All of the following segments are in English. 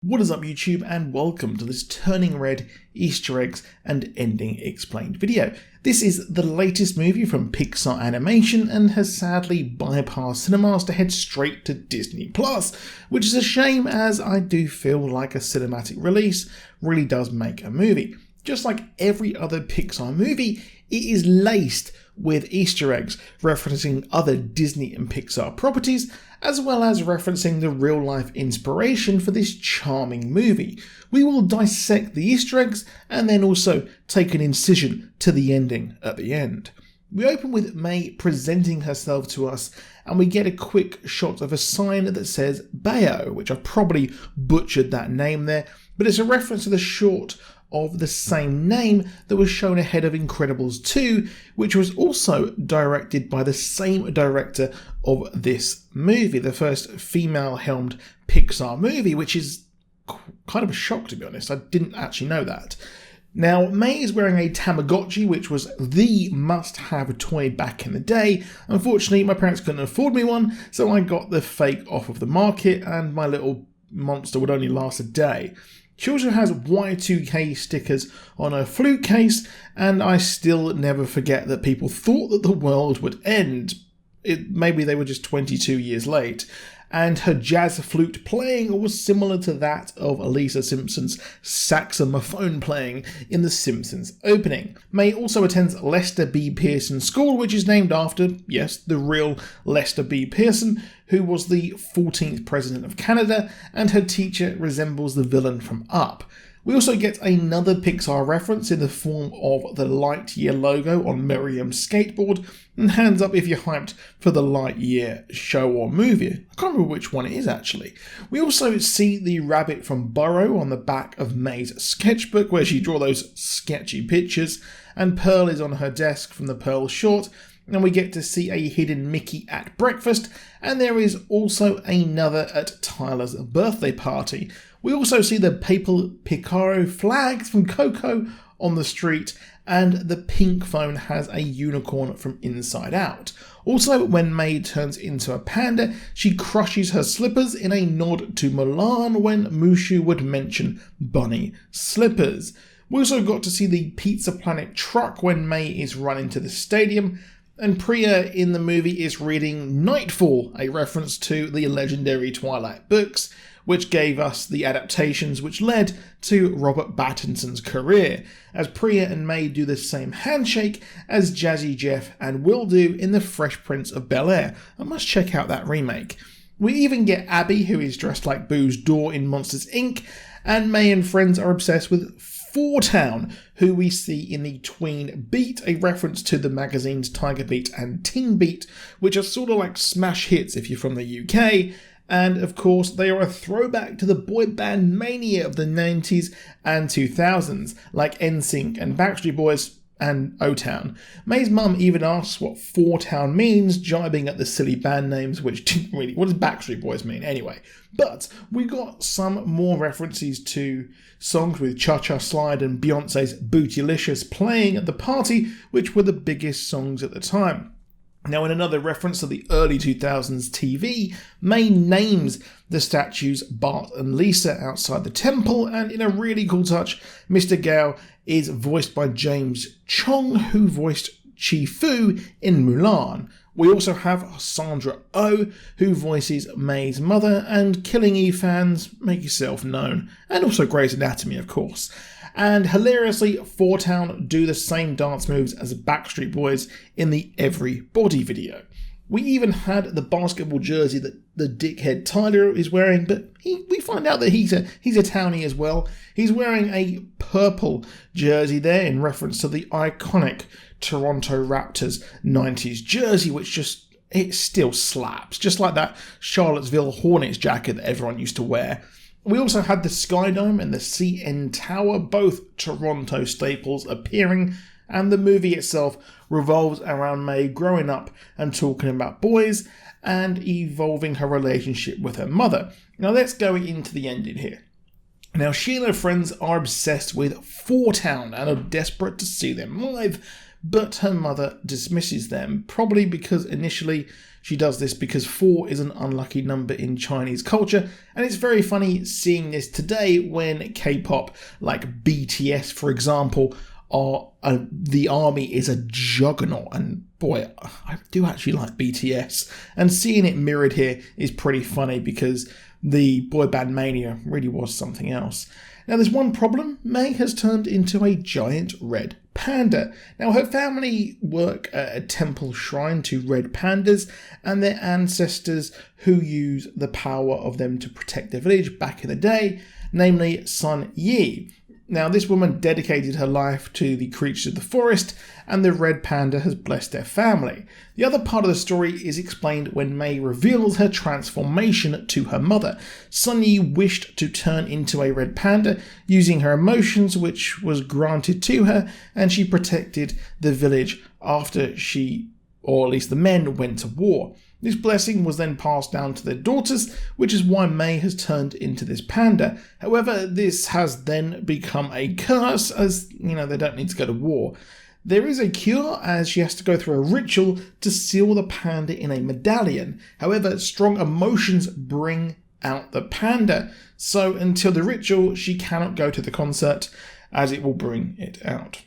What is up YouTube, and welcome to this Turning Red Easter eggs and ending explained video. This is the latest movie from Pixar Animation and has sadly bypassed cinemas to head straight to Disney+, which is a shame as I do feel like a cinematic release really does make a movie. Just like every other Pixar movie, it is laced with Easter eggs referencing other Disney and Pixar properties, as well as referencing the real-life inspiration for this charming movie. We will dissect the Easter eggs and then also take an incision to the ending at the end. We open with Mei presenting herself to us, and we get a quick shot of a sign that says Bayo, which I probably butchered that name there, but it's a reference to the short of the same name that was shown ahead of Incredibles 2, which was also directed by the same director of this movie, the first female-helmed Pixar movie, which is kind of a shock, to be honest. I didn't actually know that. Now, Mei is wearing a Tamagotchi, which was the must-have toy back in the day. Unfortunately, my parents couldn't afford me one, so I got the fake off of the market, and my little monster would only last a day. She also has Y2K stickers on her flute case, and I still never forget that people thought that the world would end. Maybe they were just 22 years late. And her jazz flute playing was similar to that of Alisa Simpson's Saxomaphone playing in the Simpson's opening. Mei also attends Lester B. Pearson School, which is named after, yes, the real Lester B. Pearson, who was the 14th President of Canada, and her teacher resembles the villain from Up. We also get another Pixar reference in the form of the Lightyear logo on Miriam's skateboard, and hands up if you're hyped for the Lightyear show or movie. I can't remember which one it is actually. We also see the rabbit from Burrow on the back of Mei's sketchbook where she draw those sketchy pictures, and Pearl is on her desk from the Pearl short, and we get to see a hidden Mickey at breakfast, and there is also another at Tyler's birthday party. We also see the papal Picaro flags from Coco on the street, and the pink phone has a unicorn from Inside Out. Also, when Mei turns into a panda, she crushes her slippers in a nod to Mulan when Mushu would mention bunny slippers. We also got to see the Pizza Planet truck when Mei is running to the stadium, and Priya in the movie is reading Nightfall, a reference to the legendary Twilight books, which gave us the adaptations which led to Robert Pattinson's career, as Priya and Mei do the same handshake as Jazzy Jeff and Will do in The Fresh Prince of Bel-Air. I must check out that remake. We even get Abby, who is dressed like Boo's door in Monsters Inc., and Mei and friends are obsessed with Four Town, who we see in the Tween Beat, a reference to the magazines Tiger Beat and Teen Beat, which are sort of like smash hits if you're from the UK, and of course they are a throwback to the boy band mania of the 90s and 2000s, like NSYNC and Backstreet Boys and O-Town. Mei's mum even asks what Four Town means, jibing at the silly band names, which didn't really... What does Backstreet Boys mean anyway? But we got some more references to songs with Cha-Cha Slide and Beyonce's Bootylicious playing at the party, which were the biggest songs at the time. Now, in another reference to the early 2000s TV, Mei names the statues Bart and Lisa outside the temple, and in a really cool touch, Mr. Gao is voiced by James Chong, who voiced Chi Fu in Mulan. We also have Sandra Oh, who voices Mei's mother, and Killing Eve fans, make yourself known, and also Grey's Anatomy, of course. And hilariously, Four Town do the same dance moves as Backstreet Boys in the Everybody video. We even had the basketball jersey that the dickhead Tyler is wearing, but we find out that he's a townie as well. He's wearing a purple jersey there in reference to the iconic Toronto Raptors 90s jersey, which it still slaps, just like that Charlottesville Hornets jacket that everyone used to wear. We also had the Sky Dome and the CN Tower, both Toronto staples, appearing, and the movie itself revolves around Mei growing up and talking about boys and evolving her relationship with her mother. Now let's go into the ending here. Now she and her friends are obsessed with Four Town and are desperate to see them live, but her mother dismisses them, probably because initially she does this because 4 is an unlucky number in Chinese culture, and it's very funny seeing this today when K-pop, like BTS for example, the army is a juggernaut, and boy, I do actually like BTS, and seeing it mirrored here is pretty funny because the boy band mania really was something else. Now there's one problem. Mei has turned into a giant red panda. Now her family work at a temple shrine to red pandas and their ancestors who use the power of them to protect their village back in the day, namely Sun Yi. Now this woman dedicated her life to the creatures of the forest, and the red panda has blessed their family. The other part of the story is explained when Mei reveals her transformation to her mother. Sun Yi wished to turn into a red panda using her emotions, which was granted to her, and she protected the village after she, or at least the men, went to war. This blessing was then passed down to their daughters, which is why Mei has turned into this panda. However, this has then become a curse, as they don't need to go to war. There is a cure, as she has to go through a ritual to seal the panda in a medallion. However, strong emotions bring out the panda, so until the ritual, she cannot go to the concert, as it will bring it out.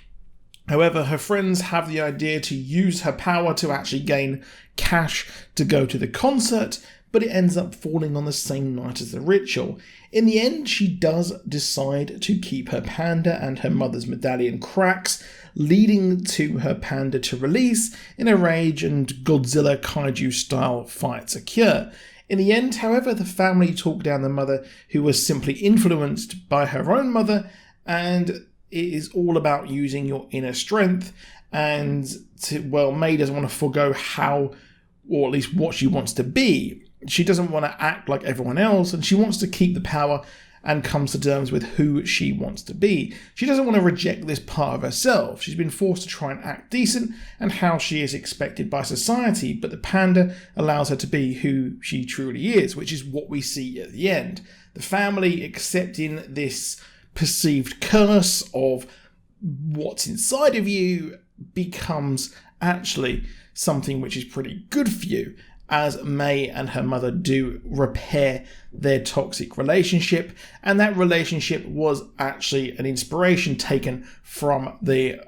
However, her friends have the idea to use her power to actually gain cash to go to the concert, but it ends up falling on the same night as the ritual. In the end, she does decide to keep her panda, and her mother's medallion cracks, leading to her panda to release in a rage, and Godzilla kaiju style fights occur. In the end, however, the family talk down the mother, who was simply influenced by her own mother, and it is all about using your inner strength, and Mei doesn't want to forego how, or at least what she wants to be. She doesn't want to act like everyone else, and she wants to keep the power and comes to terms with who she wants to be. She doesn't want to reject this part of herself. She's been forced to try and act decent and how she is expected by society, but the panda allows her to be who she truly is, which is what we see at the end. The family accepting this perceived curse of what's inside of you becomes actually something which is pretty good for you, as Mei and her mother do repair their toxic relationship, and that relationship was actually an inspiration taken from the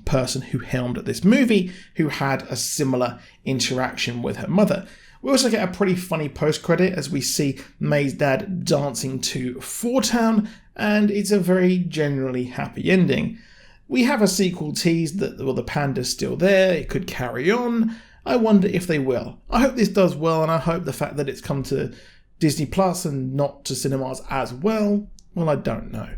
person who helmed this movie, who had a similar interaction with her mother. We also get a pretty funny post-credit as we see Mei's dad dancing to Four Town, and it's a very generally happy ending. We have a sequel teased that the panda's still there, it could carry on. I wonder if they will. I hope this does well, and I hope the fact that it's come to Disney Plus and not to cinemas as well, I don't know.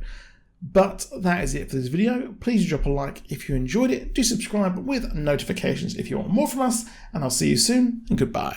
But that is it for this video. Please drop a like if you enjoyed it. Do subscribe with notifications if you want more from us, and I'll see you soon, and goodbye.